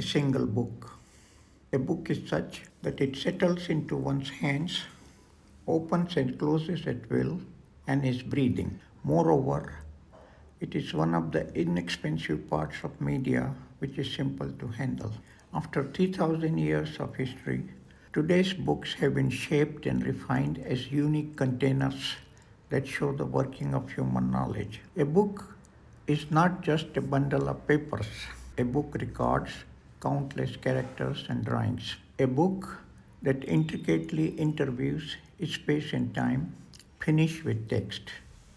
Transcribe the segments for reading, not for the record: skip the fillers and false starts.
A single book. A book is such that it settles into one's hands, opens and closes at will, and is breathing. Moreover, it is one of the inexpensive parts of media which is simple to handle. After 3000 years of history, today's books have been shaped and refined as unique containers that show the working of human knowledge. A book is not just a bundle of papers. A book records countless characters and drawings. A book that intricately interviews space and time, finished with text.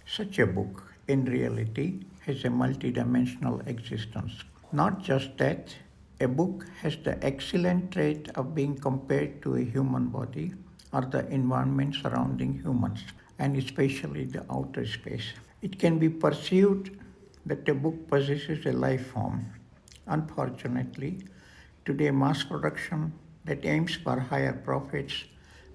Such a book, in reality, has a multidimensional existence. Not just that, a book has the excellent trait of being compared to a human body or the environment surrounding humans, and especially the outer space. It can be perceived that a book possesses a life form. Unfortunately, today mass production that aims for higher profits,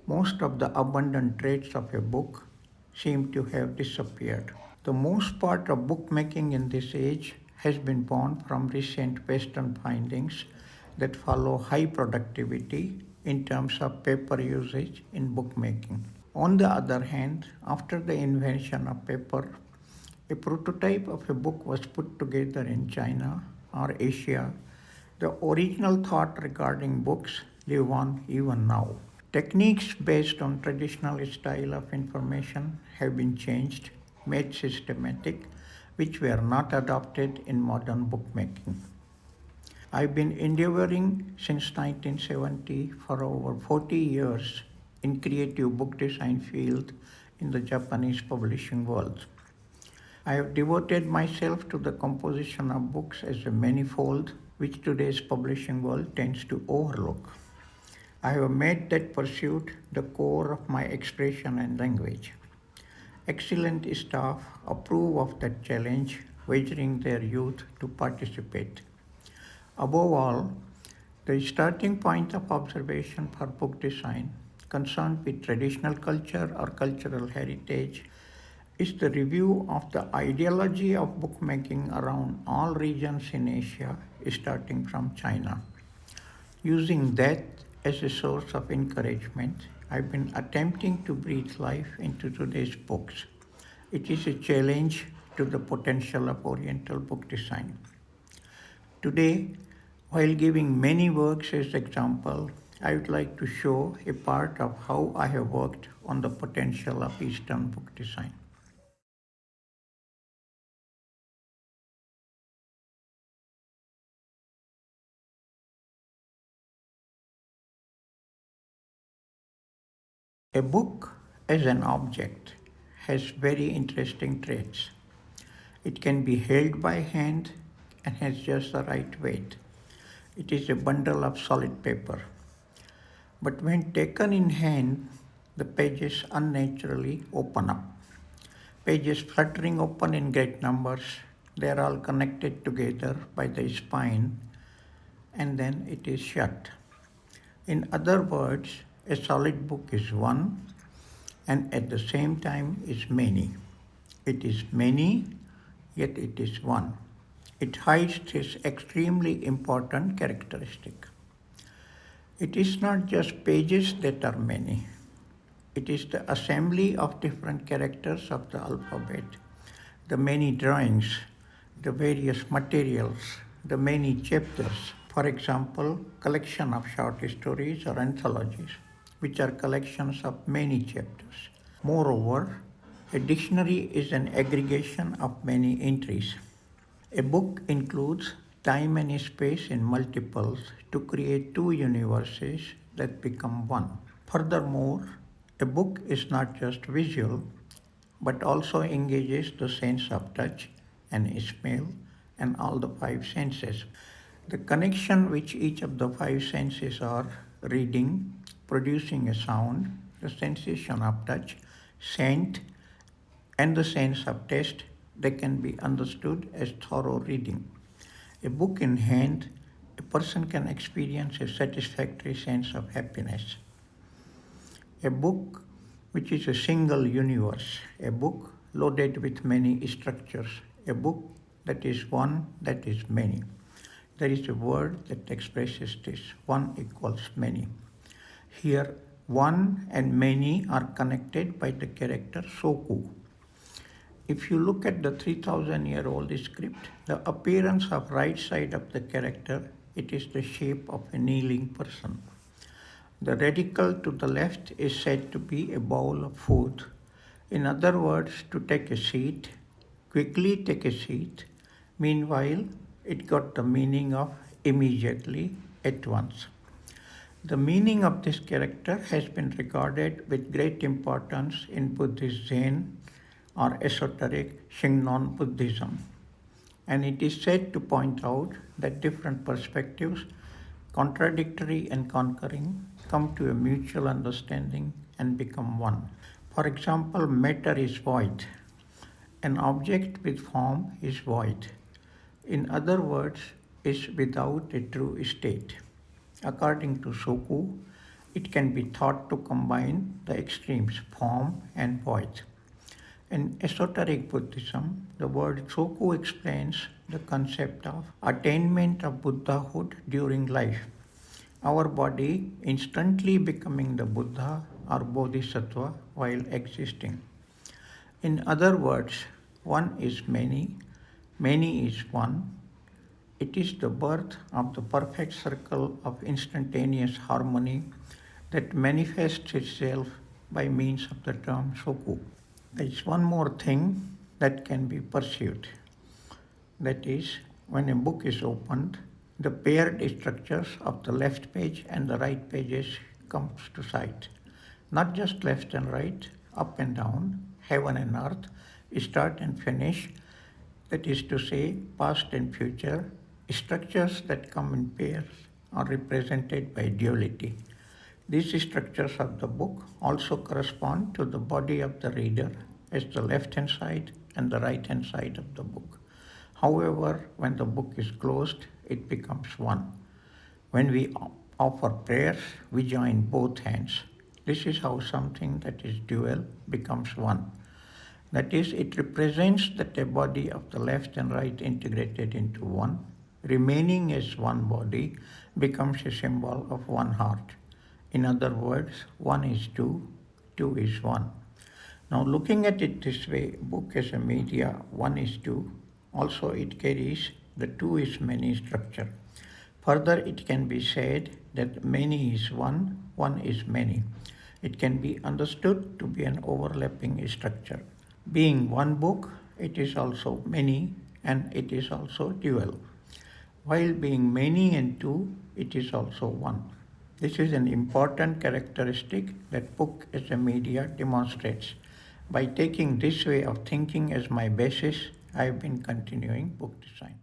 most of the abundant traits of a book seem to have disappeared. The most part of bookmaking in this age has been born from recent Western findings that follow high productivity in terms of paper usage in bookmaking. On the other hand, after the invention of paper, a prototype of a book was put together in China or Asia. The original thought regarding books live on even now. Techniques based on traditional style of information have been changed, made systematic, which were not adopted in modern bookmaking. I've been endeavoring since 1970 for over 40 years in creative book design field in the Japanese publishing world. I have devoted myself to the composition of books as a manifold which today's publishing world tends to overlook. I have made that pursuit the core of my expression and language. Excellent staff approve of that challenge, wagering their youth to participate. Above all, the starting point of observation for book design concerned with traditional culture or cultural heritage is the review of the ideology of bookmaking around all regions in Asia, starting from China. Using that as a source of encouragement, I've been attempting to breathe life into today's books. It is a challenge to the potential of Oriental book design. Today, while giving many works as example, I would like to show a part of how I have worked on the potential of Eastern book design. A book as an object has very interesting traits. It can be held by hand and has just the right weight. It is a bundle of solid paper. But when taken in hand, the pages unnaturally open up. Pages fluttering open in great numbers, they are all connected together by the spine, and then it is shut. In other words, a solid book is one and at the same time is many. It is many, yet it is one. It hides this extremely important characteristic. It is not just pages that are many. It is the assembly of different characters of the alphabet, the many drawings, the various materials, the many chapters. For example, collection of short stories or anthologies, which are collections of many chapters. Moreover, a dictionary is an aggregation of many entries. A book includes time and space in multiples to create two universes that become one. Furthermore, a book is not just visual, but also engages the sense of touch and smell and all the five senses. The connection which each of the five senses are reading, producing a sound, the sensation of touch, scent, and the sense of taste, they can be understood as thorough reading. A book in hand, a person can experience a satisfactory sense of happiness. A book which is a single universe, a book loaded with many structures, a book that is one, that is many. there is a word that expresses this. One equals many. Here, one and many are connected by the character soku. If you look at the 3000-year-old script, the appearance of right side of the character, it is the shape of a kneeling person. The radical to the left is said to be a bowl of food. In other words, to take a seat, quickly take a seat. Meanwhile, it got the meaning of immediately, at once. The meaning of this character has been regarded with great importance in Buddhist Zen or esoteric Shingon Buddhism. And it is said to point out that different perspectives, contradictory and concurring, come to a mutual understanding and become one. For example, matter is void. An object with form is void. In other words, is without a true state. According to Soku, it can be thought to combine the extremes form and void. In esoteric Buddhism, the word Soku explains the concept of attainment of Buddhahood during life. Our body instantly becoming the Buddha or Bodhisattva while existing. In other words, one is many, many is one. It is the birth of the perfect circle of instantaneous harmony that manifests itself by means of the term soku. There is one more thing that can be perceived. That is, when a book is opened, the paired structures of the left page and the right pages comes to sight. Not just left and right, up and down, heaven and earth, start and finish, that is to say, past and future, structures that come in pairs are represented by duality. These structures of the book also correspond to the body of the reader as the left-hand side and the right-hand side of the book. However, when the book is closed, it becomes one. When we offer prayers, we join both hands. This is how something that is dual becomes one. That is, it represents that a body of the left and right integrated into one, remaining as one body, becomes a symbol of one heart. In other words, one is two, two is one. Now looking at it this way, book as a media, one is two. Also it carries the two is many structure. Further, it can be said that many is one is many. It can be understood to be an overlapping structure. Being one book, it is also many and it is also dual. While being many and two, it is also one. This is an important characteristic that book as a media demonstrates. By taking this way of thinking as my basis, I have been continuing book design.